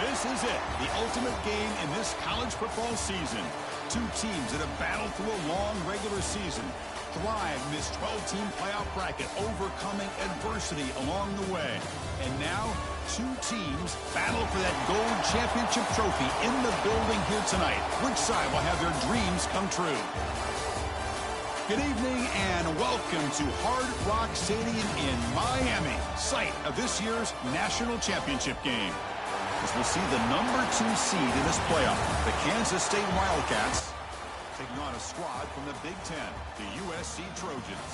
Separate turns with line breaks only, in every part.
This is it, the ultimate game in this college football season. Two teams that have battled through a long regular season, thrived in this 12-team playoff bracket, overcoming adversity along the way. And now, two teams battle for that gold championship trophy in the building here tonight. Which side will have their dreams come true? Good evening and welcome to Hard Rock Stadium in Miami, site of this year's national championship game. As we'll see the number 2 seed in this playoff, the Kansas State Wildcats, taking on a squad from the Big Ten, the USC Trojans.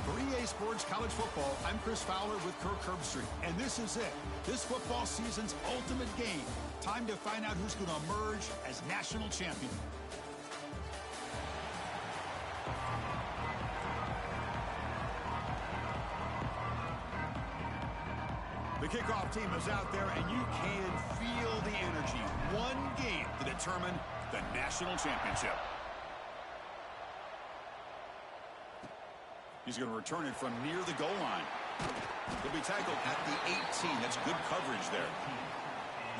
For EA Sports College Football, I'm Chris Fowler with Kirk Herbstreit, and this is it, this football season's ultimate game. Time to find out who's going to emerge as national champion. The kickoff team is out there, and you can feel the energy. One game to determine the national championship. He's going to return it from near the goal line. He'll be tackled at the 18. That's good coverage there.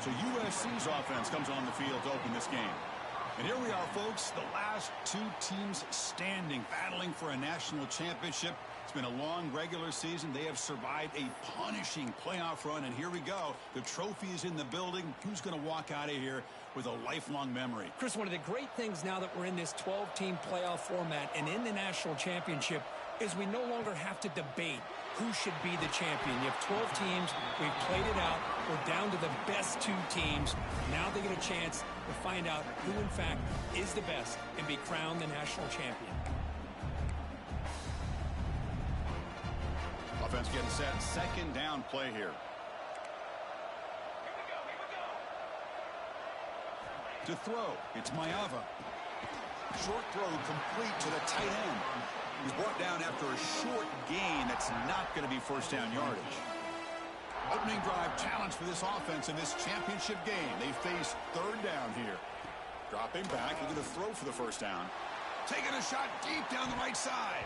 So USC's offense comes on the field to open this game. And here we are, folks, the last two teams standing, battling for a national championship. It's been a long regular season. They have survived a punishing playoff run, and here we go. The trophy is in the building. Who's going to walk out of here with a lifelong memory?
Chris, one of the great things now that we're in this 12-team playoff format and in the national championship is we no longer have to debate who should be the champion. You have 12 teams. We've played it out. We're down to the best 2 teams. Now they get a chance to find out who, in fact, is the best and be crowned the national champion.
and set second down play here. To throw, it's Mayava. Short throw complete to the tight end. He's brought down after a short gain. That's not going to be first down yardage. Opening drive challenge for this offense in this championship game. They face third down here. Dropping back, he's going to throw for the first down. Taking a shot deep down the right side.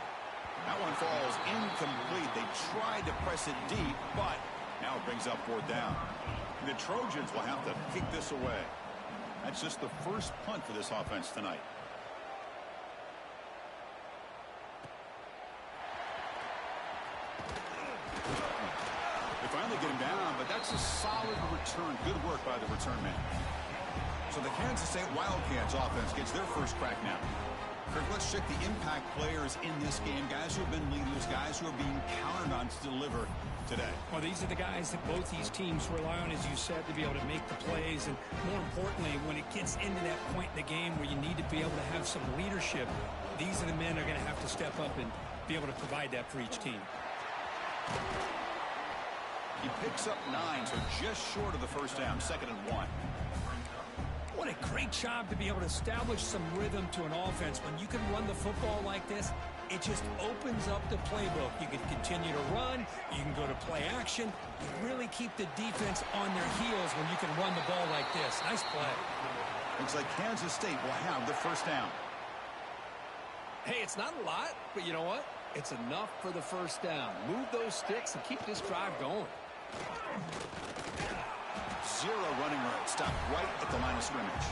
That one falls incomplete. They tried to press it deep, but now it brings up fourth down. The Trojans will have to kick this away. That's just the first punt for this offense tonight. They finally get him down, but that's a solid return. Good work by the return man. So the Kansas State Wildcats offense gets their first crack now. Kirk, let's check the impact players in this game. Guys who have been leaders, guys who are being counted on to deliver today.
Well, these are the guys that both these teams rely on, as you said, to be able to make the plays. And more importantly, when it gets into that point in the game where you need to be able to have some leadership, these are the men that are going to have to step up and be able to provide that for each team.
He picks up 9, so just short of the first down, 2nd and 1.
What a great job to be able to establish some rhythm to an offense. When you can run the football like this, it just opens up the playbook. You can continue to run. You can go to play action. You really keep the defense on their heels when you can run the ball like this. Nice play.
Looks like Kansas State will have the first down.
Hey, it's not a lot, but you know what? It's enough for the first down. Move those sticks and keep this drive going.
0 running road. Stop right at the line of scrimmage.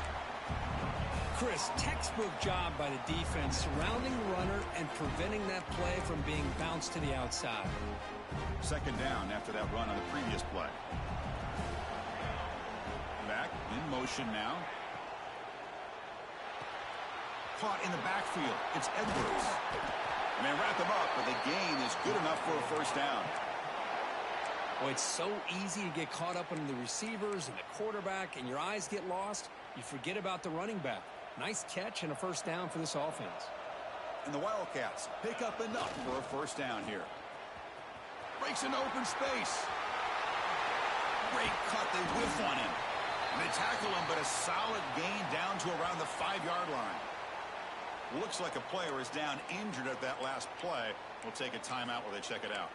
Chris, textbook job by the defense surrounding the runner and preventing that play from being bounced to the outside.
2nd down after that run on the previous play. Back in motion now. Caught in the backfield. It's Edwards. And they wrap him up, but the gain is good enough for a first down.
Well, it's so easy to get caught up in the receivers and the quarterback, and your eyes get lost. You forget about the running back. Nice catch and a first down for this offense.
And the Wildcats pick up enough for a first down here. Breaks into open space. Great cut. They whiff on him. And they tackle him, but a solid gain down to around the 5-yard line. Looks like a player is down injured at that last play. We'll take a timeout while they check it out.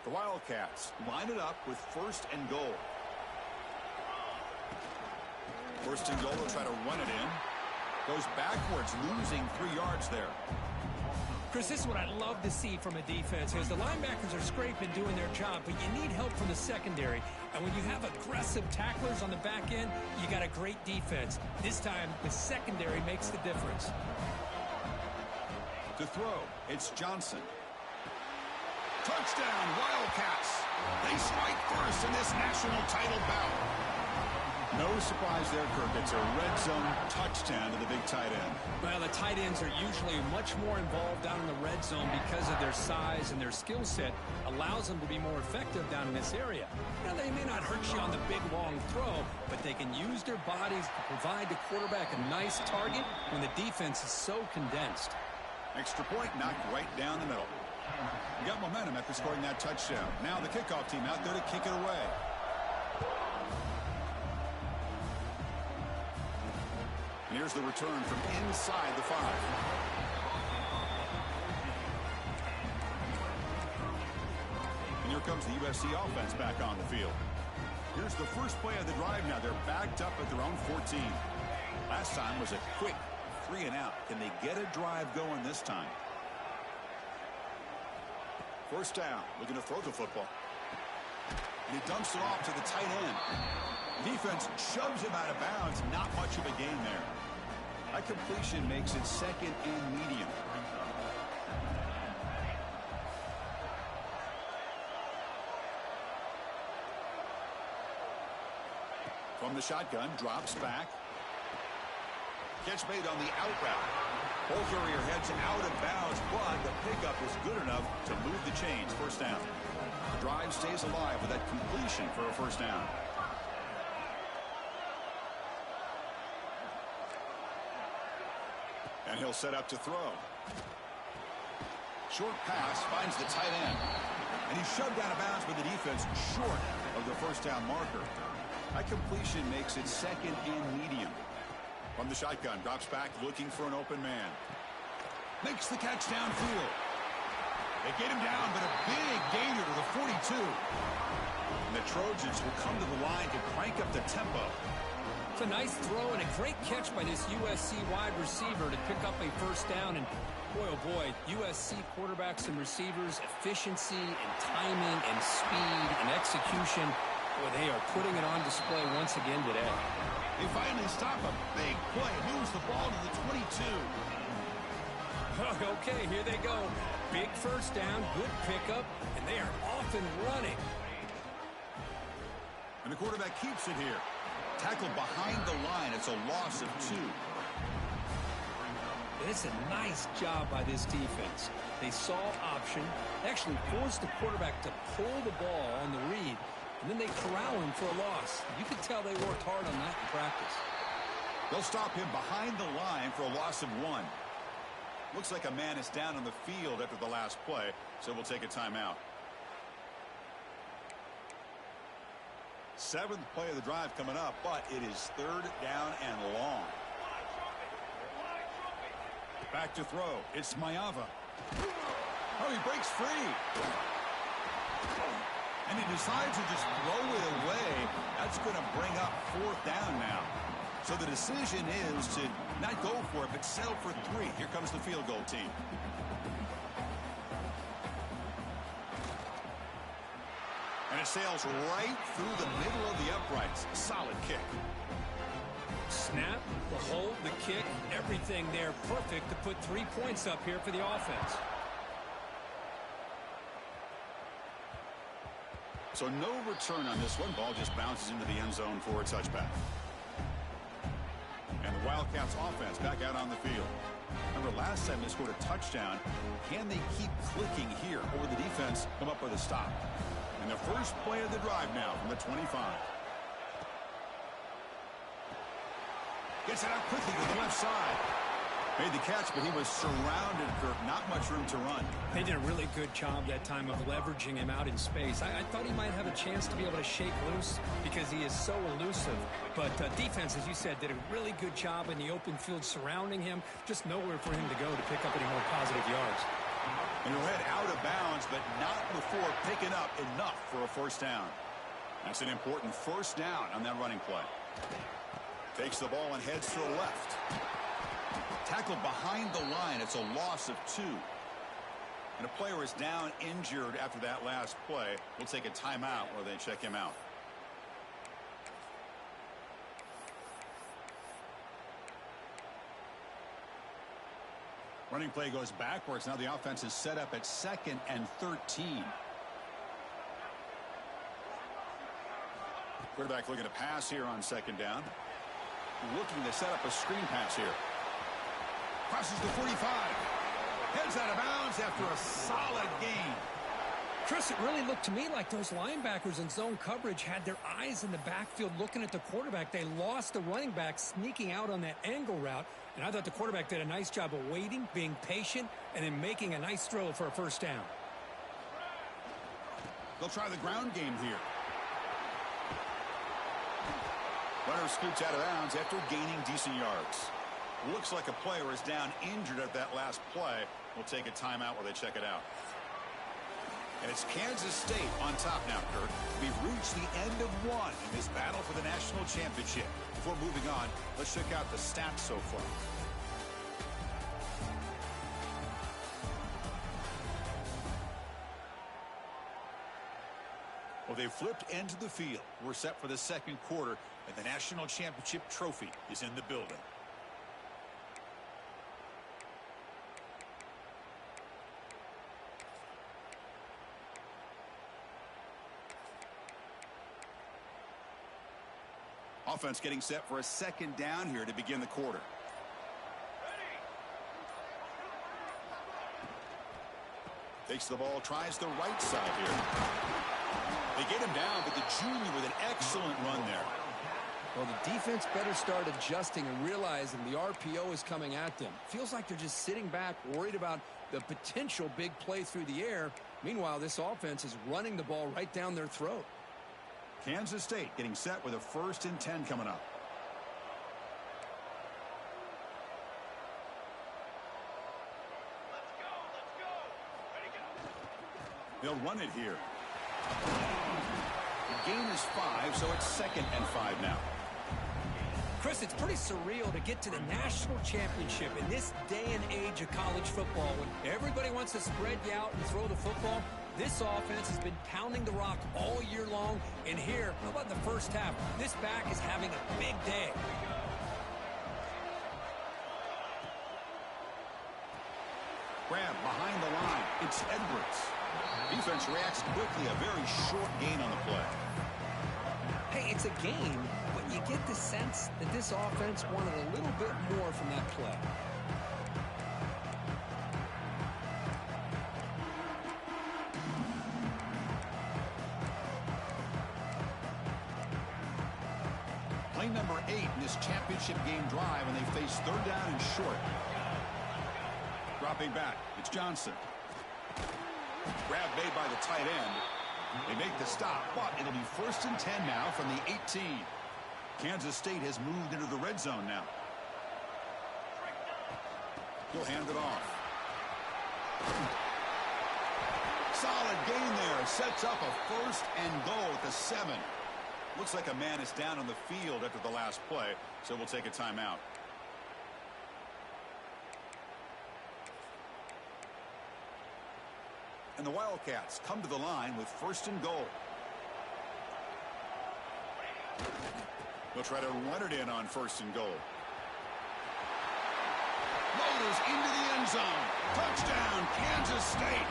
The Wildcats line it up with 1st and goal. 1st and goal, they'll try to run it in. Goes backwards, losing 3 yards there.
Chris, this is what I love to see from a defense. As the linebackers are scraping, doing their job, but you need help from the secondary. And when you have aggressive tacklers on the back end, you got a great defense. This time, the secondary makes the difference.
To throw, it's Johnson. Touchdown, Wildcats. They strike first in this national title bout. No surprise there, Kirk. It's a red zone touchdown to the big tight end.
Well, the tight ends are usually much more involved down in the red zone because of their size, and their skill set allows them to be more effective down in this area. Now, they may not hurt you on the big, long throw, but they can use their bodies to provide the quarterback a nice target when the defense is so condensed.
Extra point knocked right down the middle. You got momentum after scoring that touchdown. Now the kickoff team out there to kick it away. And here's the return from inside the 5. And here comes the USC offense back on the field. Here's the first play of the drive now. They're backed up at their own 14. Last time was a quick 3 and out. Can they get a drive going this time? First down, looking to throw the football. And he dumps it off to the tight end. Defense shoves him out of bounds. Not much of a gain there. That completion makes it 2nd and medium. From the shotgun, drops back. Catch made on the out route. Ball carrier heads out of bounds, but the pickup is good enough to move the chains. First down. Drive stays alive with that completion for a first down. And he'll set up to throw. Short pass finds the tight end. And he's shoved out of bounds with the defense short of the first down marker. That completion makes it second and medium. From the shotgun, drops back looking for an open man. Makes the catch downfield. They get him down, but a big gainer to the 42. And the Trojans will come to the line to crank up the tempo.
It's a nice throw and a great catch by this USC wide receiver to pick up a first down. And boy, oh boy, USC quarterbacks and receivers, efficiency and timing and speed and execution. Boy, they are putting it on display once again today.
They finally stop a big play. Moves the ball to the 22.
Okay, here they go. Big first down, good pickup, and they are off and running.
And the quarterback keeps it here. Tackled behind the line. It's a loss of 2.
And it's a nice job by this defense. They saw option, actually forced the quarterback to pull the ball on the read, and then they corral him for a loss. You can tell they worked hard on that in practice.
They'll stop him behind the line for a loss of 1. Looks like a man is down on the field after the last play, so we'll take a timeout. 7th play of the drive coming up, but it is 3rd down and long. Back to throw. It's Mayava. Oh, he breaks free. And he decides to just throw it away. That's going to bring up 4th down now. So the decision is to not go for it, but settle for 3. Here comes the field goal team. And it sails right through the middle of the uprights. Solid kick.
Snap, the hold, the kick, everything there perfect to put 3 points up here for the offense.
So no return on this one. Ball just bounces into the end zone for a touchback. And the Wildcats offense back out on the field. Remember, last time they scored a touchdown. Can they keep clicking here, or will the defense come up with a stop? And the first play of the drive now from the 25. Gets it out quickly to the left side. Made the catch, but he was surrounded, Kirk. Not much room to run.
They did a really good job that time of leveraging him out in space. I thought he might have a chance to be able to shake loose because he is so elusive. But defense, as you said, did a really good job in the open field surrounding him. Just nowhere for him to go to pick up any more positive yards.
And he'll head out of bounds, but not before picking up enough for a first down. That's an important first down on that running play. Takes the ball and heads to the left. Tackled behind the line. It's a loss of 2. And a player is down injured after that last play. We'll take a timeout while they check him out. Running play goes backwards. Now the offense is set up at 2nd and 13. Quarterback looking to pass here on 2nd down. Looking to set up a screen pass here. Crosses the 45. Heads out of bounds after a solid gain.
Chris, it really looked to me like those linebackers in zone coverage had their eyes in the backfield looking at the quarterback. They lost the running back sneaking out on that angle route. And I thought the quarterback did a nice job of waiting, being patient, and then making a nice throw for a first down.
They'll try the ground game here. Runner scoots out of bounds after gaining decent yards. Looks like a player is down injured at that last play. We'll take a timeout while they check it out. And it's Kansas State on top now, Kurt. We've reached the end of 1 in this battle for the national championship. Before moving on, let's check out the stats so far. Well, they've flipped into the field. We're set for the 2nd quarter, and the national championship trophy is in the building. Offense getting set for a 2nd down here to begin the quarter. Takes the ball, tries the right side here. They get him down, but the junior with an excellent run there.
Well, the defense better start adjusting and realizing the RPO is coming at them. Feels like they're just sitting back, worried about the potential big play through the air. Meanwhile, this offense is running the ball right down their throat.
Kansas State getting set with a 1st and 10 coming up.
Let's go. Ready, go.
They'll run it here. The gain is 5, so it's 2nd and 5 now.
Chris, it's pretty surreal to get to the national championship in this day and age of college football when everybody wants to spread you out and throw the football. This offense has been pounding the rock all year long, and here, how about the first half? This back is having a big day.
Grab behind the line. It's Edwards. Defense reacts quickly. A very short gain on the play.
Hey, it's a game, but you get the sense that this offense wanted a little bit more from that play.
Play number 8 in this championship game drive, and they face 3rd down and short. Dropping back, it's Johnson. Grab made by the tight end. They make the stop, but it'll be 1st and 10 now from the 18. Kansas State has moved into the red zone now. He'll hand it off. Solid gain there. Sets up a 1st and goal at the 7. Looks like a man is down on the field after the last play, so we'll take a timeout. And the Wildcats come to the line with 1st and goal. They'll try to run it in on 1st and goal. Motors into the end zone. Touchdown, Kansas State.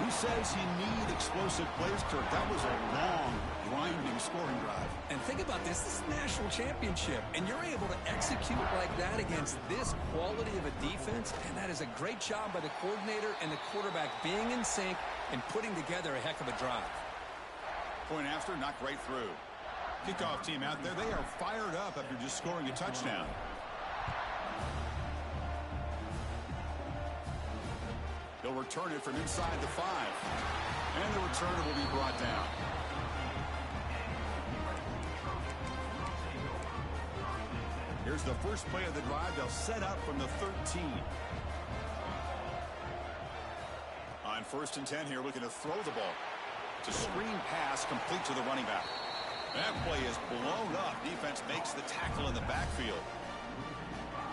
Who says you need explosive plays, Kirk? That was a long, grinding scoring drive.
And think about this. This is a national championship, and you're able to execute like that against this quality of a defense, and that is a great job by the coordinator and the quarterback being in sync and putting together a heck of a drive.
Point after, knocked right through. Kickoff team out there, they are fired up after just scoring a touchdown. They'll return it from inside the 5. And the returner will be brought down. Here's the first play of the drive. They'll set up from the 13. On 1st and 10 here, looking to throw the ball. It's a screen pass complete to the running back. That play is blown up. Defense makes the tackle in the backfield.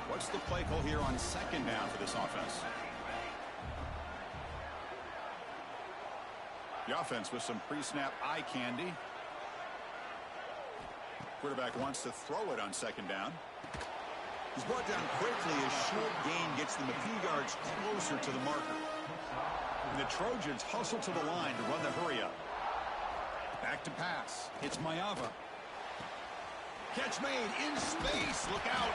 What's the play call here on 2nd down for this offense? The offense with some pre-snap eye candy. Quarterback wants to throw it on 2nd down. He's brought down quickly. A short gain gets them a few yards closer to the marker. And the Trojans hustle to the line to run the hurry up. Back to pass. It's Mayava. Catch made in space. Look out.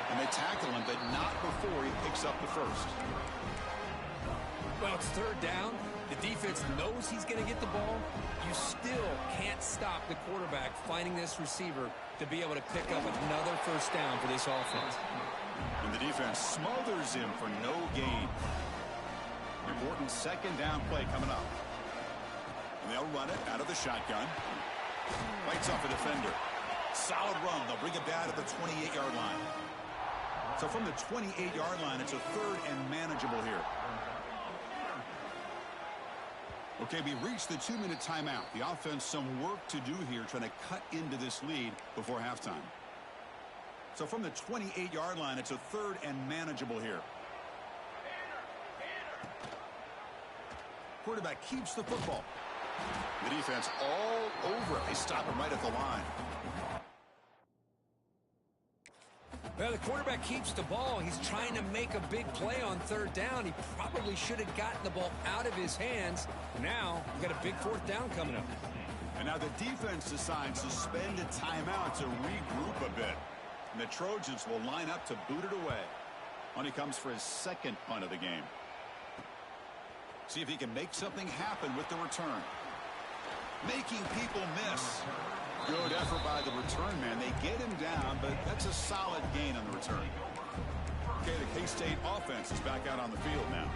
And they tackle him, but not before he picks up the 1st.
Well, it's 3rd down. The defense knows he's going to get the ball. You still can't stop the quarterback finding this receiver to be able to pick up another 1st down for this offense.
And the defense smothers him for no gain. Important 2nd down play coming up. And they'll run it out of the shotgun. Bites off a defender. Solid run. They'll bring it down to the 28-yard line. So from the 28-yard line, it's a 3rd and manageable here. Okay, we reached the 2-minute timeout. The offense some work to do here trying to cut into this lead before halftime. So from the 28-yard line, it's a 3rd and manageable here. Quarterback keeps the football. The defense all over it. They stop him right at the line.
Well, the quarterback keeps the ball. He's trying to make a big play on 3rd down. He probably should have gotten the ball out of his hands. Now, we've got a big 4th down coming up.
And now the defense decides to spend a timeout to regroup a bit. And the Trojans will line up to boot it away. On he comes for his 2nd punt of the game. See if he can make something happen with the return. Making people miss. Good effort by the return man. They get him down, but that's a solid gain on the return. Okay, the K-State offense is back out on the field now.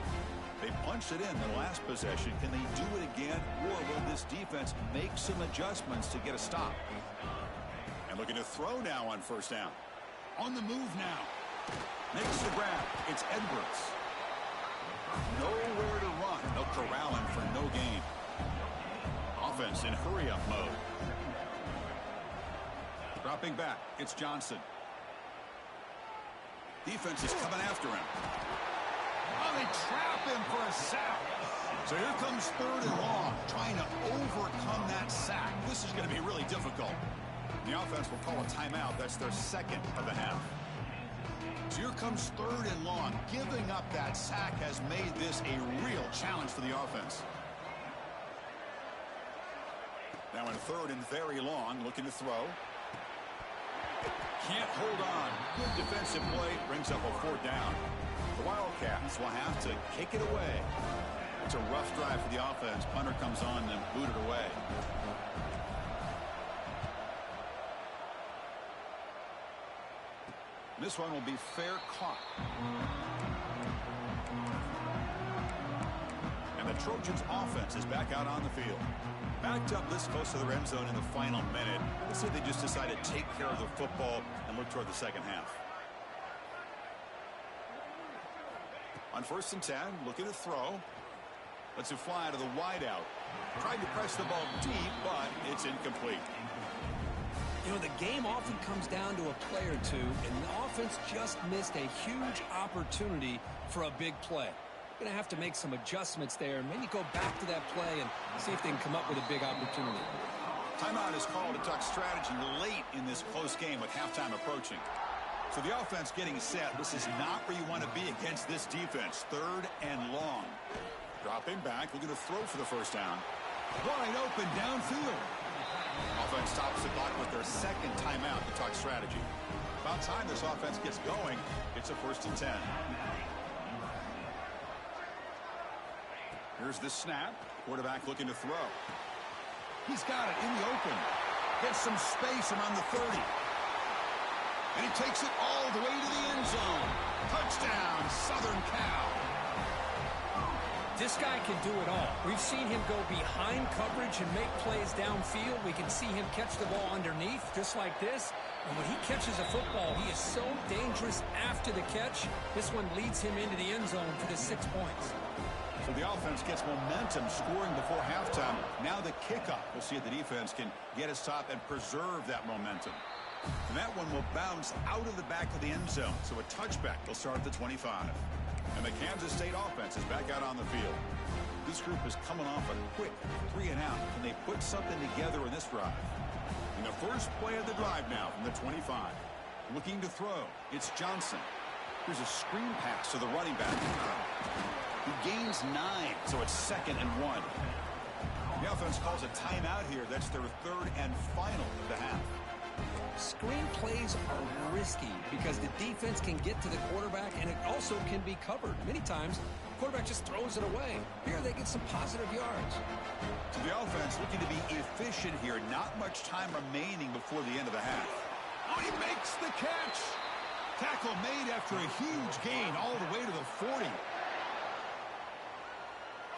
They punched it in the last possession. Can they do it again, or will this defense make some adjustments to get a stop? And looking to throw now on first down. On the move now. Makes the grab. It's Edwards. Nowhere to run. They'll corral him for no gain. Offense in hurry-up mode. Dropping back. It's Johnson. Defense is coming after him. Oh, they trap him for a sack. So here comes third and long, trying to overcome that sack. This is going to be really difficult. The offense will call a timeout. That's their second of the half. So here comes third and long. Giving up that sack has made this a real challenge for the offense. Now in third and very long, looking to throw. Can't hold on. Good defensive play. Brings up a fourth down. The Wildcats will have to kick it away. It's a rough drive for the offense. Punter comes on and booted away. This one will be fair caught. And the Trojans offense is back out on the field. Backed up this close to the red zone in the final minute. Let's see if they just decide to take care of the football and look toward the second half. On first and 10, looking to throw. Lets it fly to the wideout. Tried to press the ball deep, but it's incomplete.
You know, the game often comes down to a play or two, and the offense just missed a huge opportunity for a big play. Going to have to make some adjustments there, maybe go back to that play and see if they can come up with a big opportunity.
Timeout is called to talk strategy late in this close game with halftime approaching. So the offense getting set. This is not where you want to be against this defense. Third and long. Dropping back, looking to throw for the first down. Wide open downfield. Offense stops the clock with their second timeout to talk strategy. About time this offense gets going. It's a first and 10. Here's the snap. Quarterback looking to throw. He's got it in the open. Gets some space around the 30. And he takes it all the way to the end zone. Touchdown, Southern Cal.
This guy can do it all. We've seen him go behind coverage and make plays downfield. We can see him catch the ball underneath just like this. And when he catches a football, he is so dangerous after the catch. This one leads him into the end zone for the 6 points.
So the offense gets momentum, scoring before halftime. Now the kickoff. We'll see if the defense can get a stop and preserve that momentum. And that one will bounce out of the back of the end zone. So a touchback will start at the 25. And the Kansas State offense is back out on the field. This group is coming off a quick 3 and out. Can they put something together in this drive? In the first play of the drive now from the 25. Looking to throw. It's Johnson. Here's a screen pass to the running back. He gains 9, so it's 2nd and 1. The offense calls a timeout here. That's their third and final of the half.
Screen plays are risky because the defense can get to the quarterback, and it also can be covered. Many times, the quarterback just throws it away. Here they get some positive yards.
So the offense looking to be efficient here. Not much time remaining before the end of the half. Oh, he makes the catch. Tackle made after a huge gain all the way to the 40.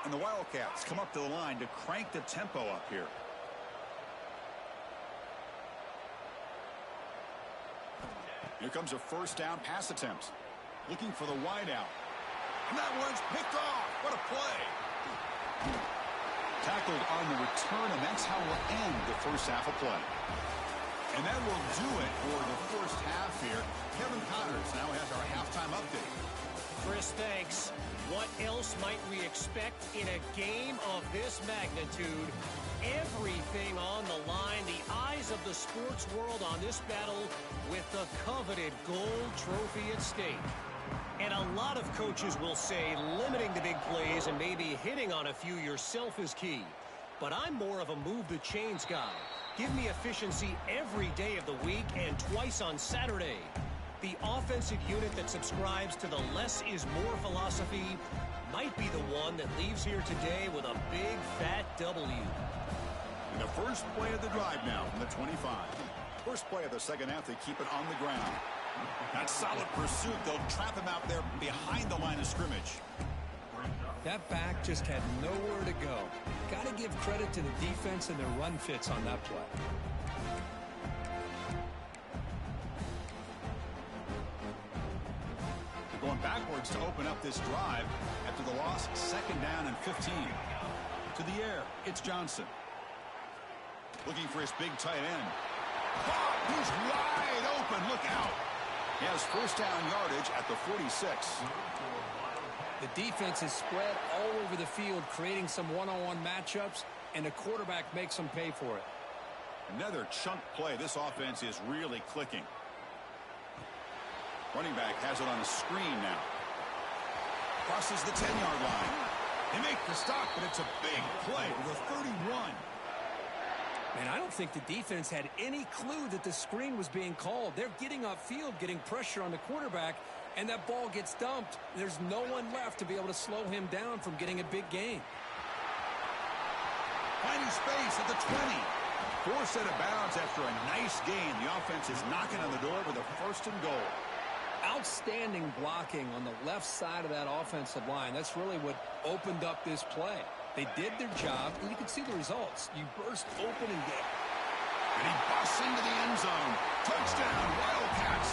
And the Wildcats come up to the line to crank the tempo up here. Here comes a first down pass attempt. Looking for the wideout. And that one's picked off. What a play. Tackled on the return, and that's how we'll end the first half of play. And that will do it for the first half here. Kevin Connors now has our halftime update.
Chris, thanks. What else might we expect in a game of this magnitude? Everything on the line, the eyes of the sports world on this battle with the coveted gold trophy at stake. And a lot of coaches will say limiting the big plays and maybe hitting on a few yourself is key. But I'm more of a move the chains guy. Give me efficiency every day of the week and twice on Saturday. The offensive unit that subscribes to the less is more philosophy might be the one that leaves here today with a big fat W.
And the first play of the drive now from the 25. First play of the second half, they keep it on the ground. That solid pursuit. They'll trap him out there behind the line of scrimmage.
That back just had nowhere to go. Got to give credit to the defense and their run fits on that play.
They're going backwards to open up this drive after the loss. Second down and 15. To the air, it's Johnson. Looking for his big tight end. Bob, he's wide open. Look out. He has first down yardage at the 46.
The defense is spread all over the field, creating some one-on-one matchups, and the quarterback makes them pay for it.
Another chunk play. This offense is really clicking. Running back has it on a screen now. Crosses the 10-yard line. They make the stop, but it's a big play to the 31.
And I don't think the defense had any clue that the screen was being called. They're getting upfield, getting pressure on the quarterback, and that ball gets dumped. There's no one left to be able to slow him down from getting a big gain.
Finding space at the 20. Forced out of bounds after a nice gain. The offense is knocking on the door with a first and goal.
Outstanding blocking on the left side of that offensive line. That's really what opened up this play. They did their job, and you can see the results. You burst open and get.
And he busts into the end zone. Touchdown, Wildcats.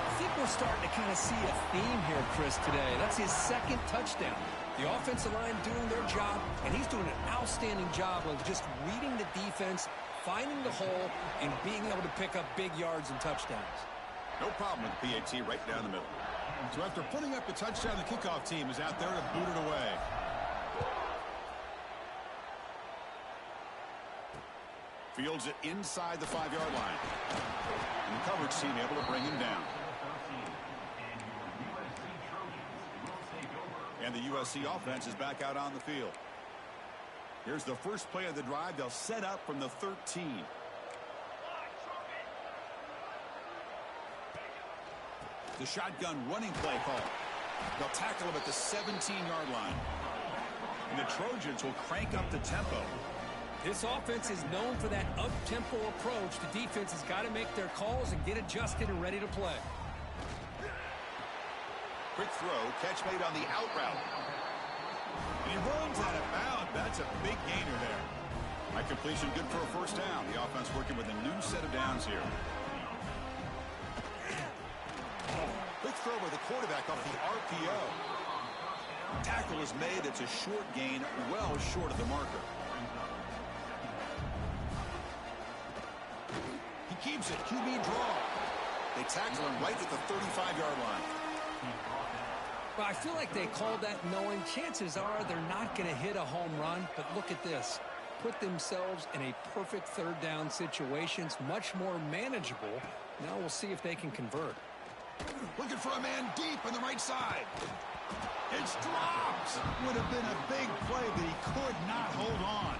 I think we're starting to kind of see a theme here, Chris, today. That's his second touchdown. The offensive line doing their job, and he's doing an outstanding job of just reading the defense, finding the hole, and being able to pick up big yards and touchdowns.
No problem with the PAT right down the middle. So after putting up the touchdown, the kickoff team is out there to boot it away. Fields it inside the 5-yard line. And the coverage team able to bring him down. And the USC offense is back out on the field. Here's the first play of the drive. They'll set up from the 13. The shotgun running play call. They'll tackle him at the 17-yard line. And the Trojans will crank up the tempo.
This offense is known for that up-tempo approach. The defense has got to make their calls and get adjusted and ready to play.
Quick throw, catch made on the out route. And he runs out of bounds. That's a big gainer there. That completion good for a first down. The offense working with a new set of downs here. Quick throw by the quarterback off the RPO. Tackle is made. It's a short gain, well short of the marker. He keeps it. QB draw. They tackle him right at the 35-yard line.
Well, I feel like they called that knowing chances are they're not going to hit a home run. But look at this. Put themselves in a perfect third down situations, much more manageable. Now we'll see if they can convert.
Looking for a man deep on the right side. It's dropped. Would have been a big play, but he could not hold on.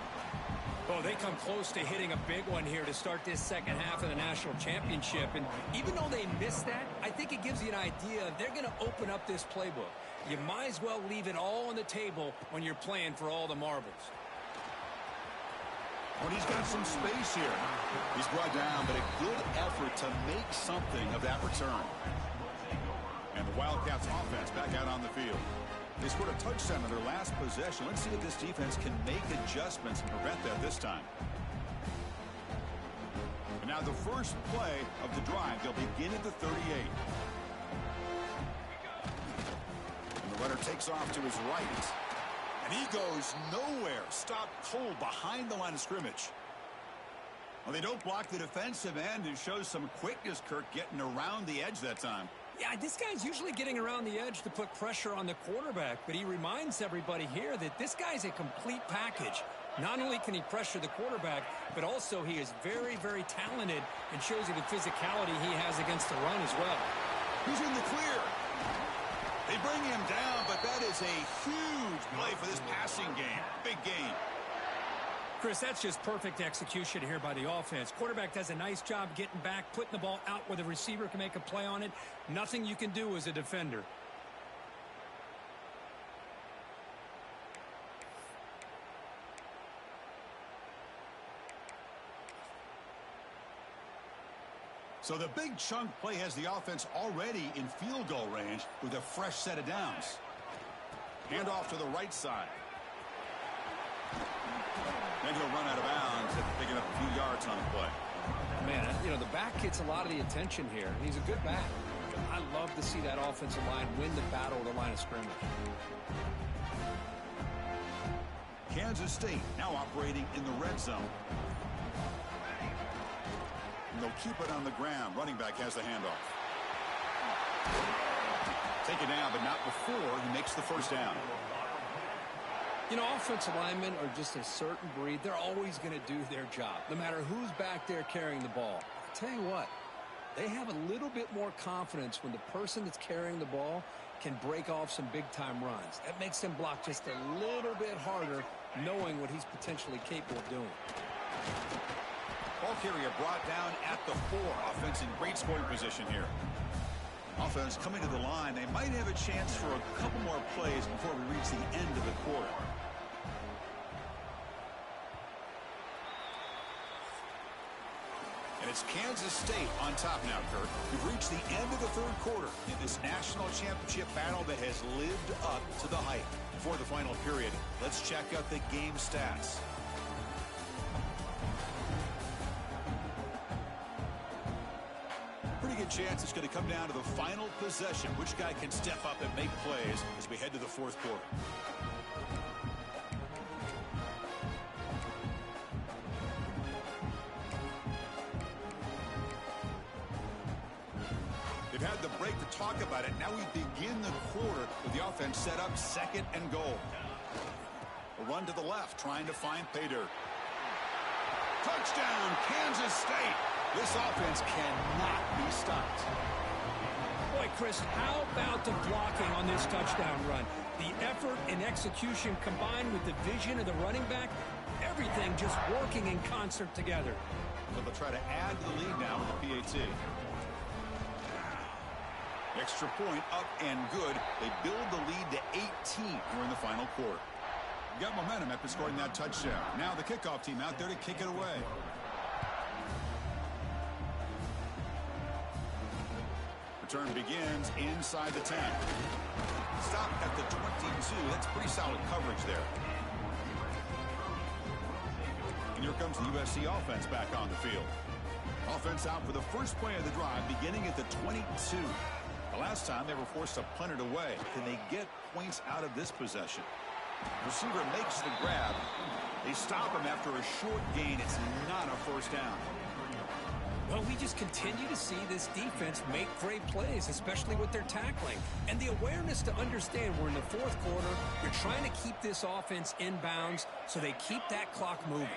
Oh, they come close to hitting a big one here to start this second half of the national championship. And even though they missed that, I think it gives you an idea they're going to open up this playbook. You might as well leave it all on the table when you're playing for all the marbles.
When he's got some space here. He's brought down, but a good effort to make something of that return. And the Wildcats offense back out on the field. They scored a touchdown on their last possession. Let's see if this defense can make adjustments and prevent that this time. And now the first play of the drive. They'll begin at the 38. And the runner takes off to his right. And he goes nowhere. Stopped cold behind the line of scrimmage. Well, they don't block the defensive end and shows some quickness, Kirk, getting around the edge that time.
Yeah, this guy's usually getting around the edge to put pressure on the quarterback, but he reminds everybody here that this guy's a complete package. Not only can he pressure the quarterback, but also he is very, very talented and shows you the physicality he has against the run as well.
He's in the clear. They bring him down, but that is a huge play for this passing game. Big game.
Chris, that's just perfect execution here by the offense. Quarterback does a nice job getting back, putting the ball out where the receiver can make a play on it. Nothing you can do as a defender.
So the big chunk play has the offense already in field goal range with a fresh set of downs. Handoff to the right side. Then he'll run out of bounds after picking up a few yards on the play.
Man, you know, the back gets a lot of the attention here. He's a good back. I love to see that offensive line win the battle at the line of scrimmage.
Kansas State now operating in the red zone. And they'll keep it on the ground. Running back has the handoff. Take it down, but not before he makes the first down.
You know, offensive linemen are just a certain breed. They're always going to do their job, no matter who's back there carrying the ball. I tell you what, they have a little bit more confidence when the person that's carrying the ball can break off some big-time runs. That makes them block just a little bit harder, knowing what he's potentially capable of doing.
Ball carrier brought down at the 4. Offense in great scoring position here. Offense coming to the line. They might have a chance for a couple more plays before we reach the end of the quarter. And it's Kansas State on top now, Kurt. We've reached the end of the third quarter in this national championship battle that has lived up to the hype. Before the final period, let's check out the game stats. Pretty good chance it's going to come down to the final possession. Which guy can step up and make plays as we head to the fourth quarter. They've had the break to talk about it. Now we begin the quarter with the offense set up 2nd and goal. A run to the left, trying to find pay dirt. Touchdown, Kansas State. This offense cannot be stopped.
Boy, Chris, how about the blocking on this touchdown run? The effort and execution combined with the vision of the running back, everything just working in concert together.
So they'll try to add to the lead now with the PAT. Extra point up and good. They build the lead to 18 here in the final quarter. Got momentum after scoring that touchdown. Now the kickoff team out there to kick it away. Return begins inside the 10. Stop at the 22. That's pretty solid coverage there. And here comes the USC offense back on the field. Offense out for the first play of the drive, beginning at the 22. The last time they were forced to punt it away. Can they get points out of this possession? Receiver makes the grab. They stop him after a short gain. It's not a first down.
Well, we just continue to see this defense make great plays, especially with their tackling. And the awareness to understand we're in the fourth quarter. You're trying to keep this offense in bounds so they keep that clock moving.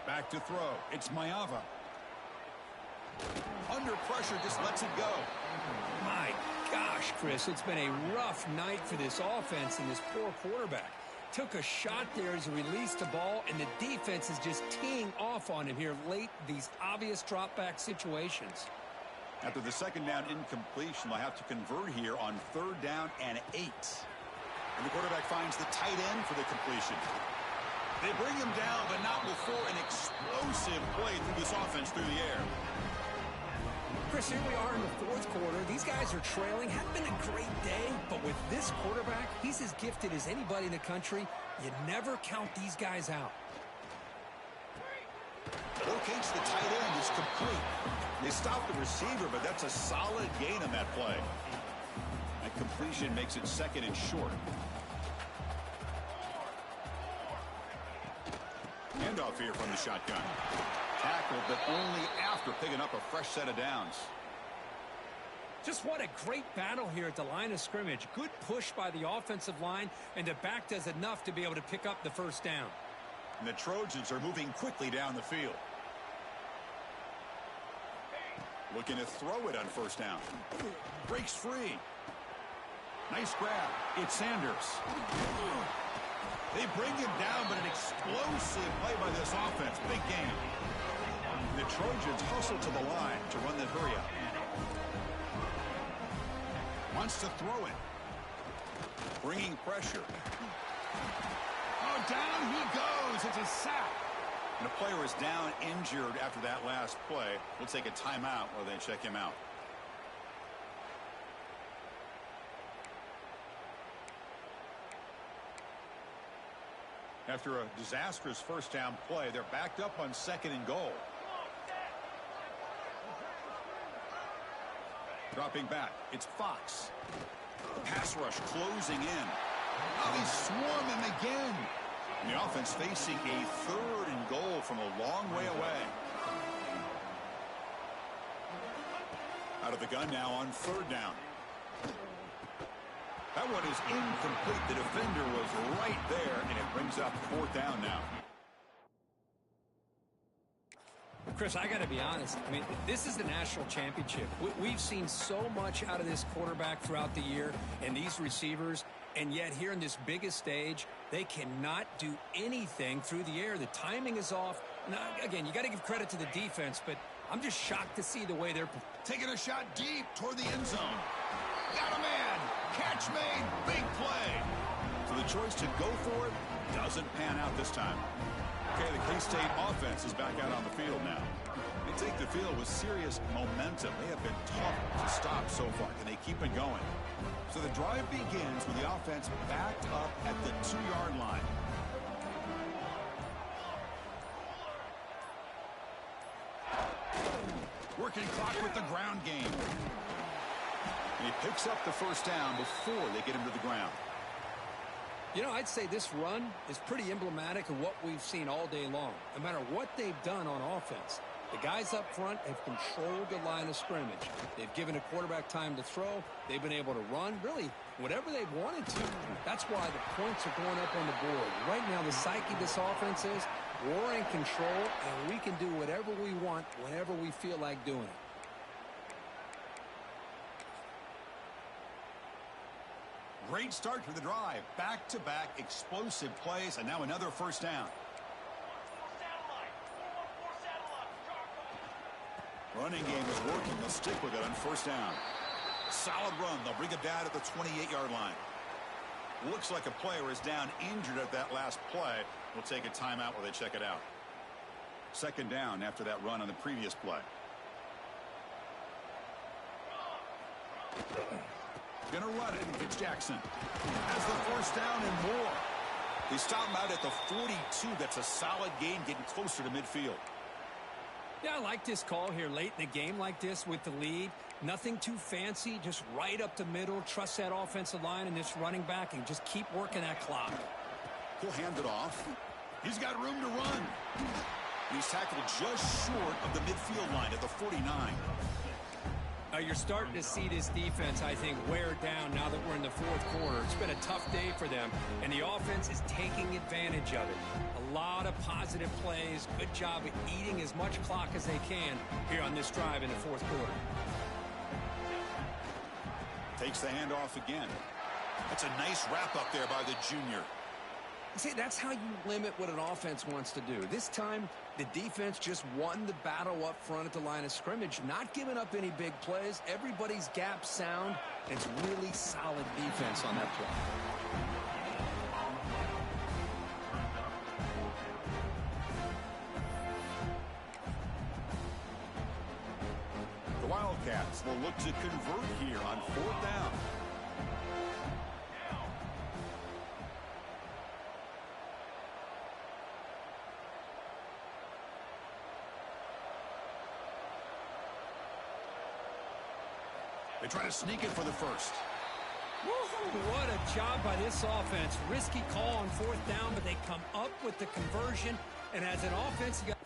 Back to throw. It's Mayava. Under pressure, just lets it go.
My gosh, Chris, it's been a rough night for this offense and this poor quarterback. Took a shot there as he released the ball, and the defense is just teeing off on him here late, these obvious drop-back situations.
After the second down incompletion, they'll have to convert here on 3rd down and 8. And the quarterback finds the tight end for the completion. They bring him down, but not before an explosive play through this offense through the air.
Chris, here we are in the fourth quarter. These guys are trailing. Hadn't been a great day, but with this quarterback, he's as gifted as anybody in the country. You never count these guys out.
Locates the tight end. It's complete. They stop the receiver, but that's a solid gain on that play. That completion makes it 2nd and short. Handoff here from the shotgun. Tackled, but only after picking up a fresh set of downs.
Just what a great battle here at the line of scrimmage. Good push by the offensive line, and the back does enough to be able to pick up the first down.
And the Trojans are moving quickly down the field. Looking to throw it on 1st down. Breaks free. Nice grab. It's Sanders. They bring him down, but an explosive play by this offense. Big game. The Trojans hustle to the line to run the hurry up. Wants to throw it. Bringing pressure. Oh, down he goes. It's a sack. And a player is down injured after that last play. We'll take a timeout while they check him out. After a disastrous first down play, they're backed up on 2nd and goal. Dropping back, it's Fox. Pass rush closing in. Oh, he's swarming again. And the offense facing a 3rd and goal from a long way away. Out of the gun now on 3rd down. That one is incomplete. The defender was right there, and it brings up 4th down now.
Chris, I got to be honest. I mean, this is the national championship. We've seen so much out of this quarterback throughout the year and these receivers, and yet here in this biggest stage, they cannot do anything through the air. The timing is off. Now, again, you got to give credit to the defense, but I'm just shocked to see the way they're
taking a shot deep toward the end zone. Got a man. Catch made. Big play. So the choice to go for it doesn't pan out this time. Okay, the K-State offense is back out on the field now. They take the field with serious momentum. They have been tough to stop so far. Can they keep it going? So the drive begins with the offense backed up at the 2-yard line. Working clock with the ground game. And he picks up the first down before they get him to the ground.
You know, I'd say this run is pretty emblematic of what we've seen all day long. No matter what they've done on offense, the guys up front have controlled the line of scrimmage. They've given a quarterback time to throw. They've been able to run, really, whatever they've wanted to. That's why the points are going up on the board. Right now, the psyche of this offense is we're in control, and we can do whatever we want whenever we feel like doing it.
Great start to the drive. Back-to-back explosive plays, and now another first down. Running game is working. They'll stick with it on first down. Solid run. They'll bring it down at the 28-yard line. Looks like a player is down injured at that last play. We'll take a timeout while they check it out. 2nd down after that run on the previous play. Gonna run it. It's Jackson. Has the first down and more. They stop him out at the 42. That's a solid gain, getting closer to midfield.
Yeah, I like this call here late in the game like this with the lead. Nothing too fancy, just right up the middle. Trust that offensive line and this running back and just keep working that clock.
He'll hand it off. He's got room to run. He's tackled just short of the midfield line at the 49.
You're starting to see this defense, I think, wear down now that we're in the 4th quarter. It's been a tough day for them, and the offense is taking advantage of it. A lot of positive plays. Good job of eating as much clock as they can here on this drive in the 4th quarter.
Takes the handoff again. That's a nice wrap up there by the junior.
See, that's how you limit what an offense wants to do. This time, the defense just won the battle up front at the line of scrimmage, not giving up any big plays. Everybody's gap sound. It's really solid defense on that play.
The Wildcats will look to convert here on 4th down. They try to sneak it for the first.
Woo-hoo, what a job by this offense. Risky call on 4th down, but they come up with the conversion. And as an offense, you got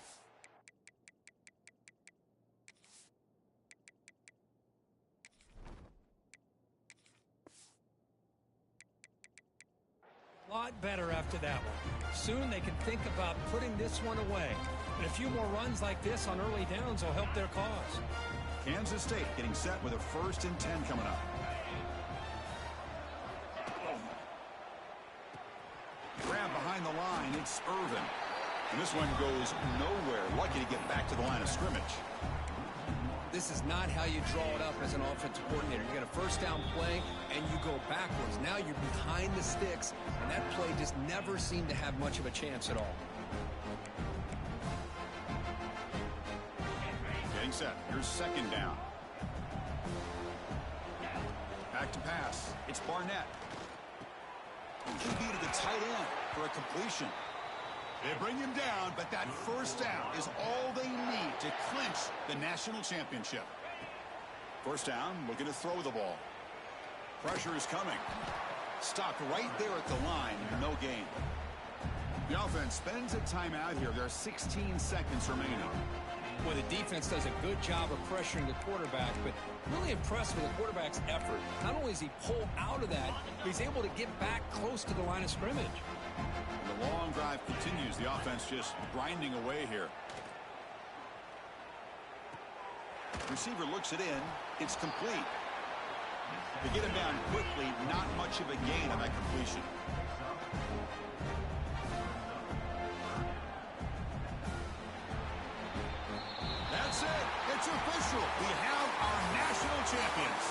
a lot better after that one. Soon they can think about putting this one away. And a few more runs like this on early downs will help their cause.
Kansas State getting set with a 1st and 10 coming up. Grab behind the line. It's Irvin. And this one goes nowhere. Lucky to get back to the line of scrimmage.
This is not how you draw it up as an offensive coordinator. You get a first down play, and you go backwards. Now you're behind the sticks, and that play just never seemed to have much of a chance at all.
set. Here's second down. Back to pass. It's Barnett. He beat to the tight end for a completion. They bring him down, but that first down is all they need to clinch the national championship. First down, looking to throw the ball. Pressure is coming. Stopped right there at the line, no gain. The offense spends a timeout here. There are 16 seconds remaining.
Well, the defense does a good job of pressuring the quarterback, but really impressed with the quarterback's effort. Not only does he pull out of that, but he's able to get back close to the line of scrimmage.
The long drive continues. The offense just grinding away here. Receiver looks it in. It's complete. They get him down quickly. Not much of a gain on that completion. That's it. It's official. We have our national champions.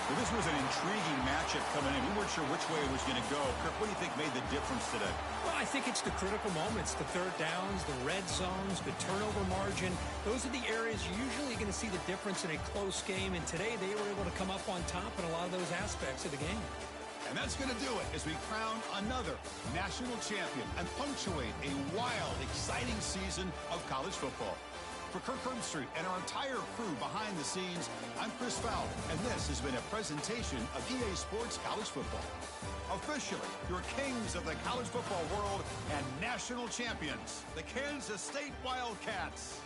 Well, this was an intriguing matchup coming in. We weren't sure which way it was going to go. Kirk, what do you think made the difference today?
Well, I think it's the critical moments, the third downs, the red zones, the turnover margin. Those are the areas you're usually going to see the difference in a close game. And today they were able to come up on top in a lot of those aspects of the game.
And that's going to do it as we crown another national champion and punctuate a wild, exciting season of college football. For Kirk Herbstreit and our entire crew behind the scenes, I'm Chris Fowler, and this has been a presentation of EA Sports College Football. Officially, your kings of the college football world and national champions, the Kansas State Wildcats.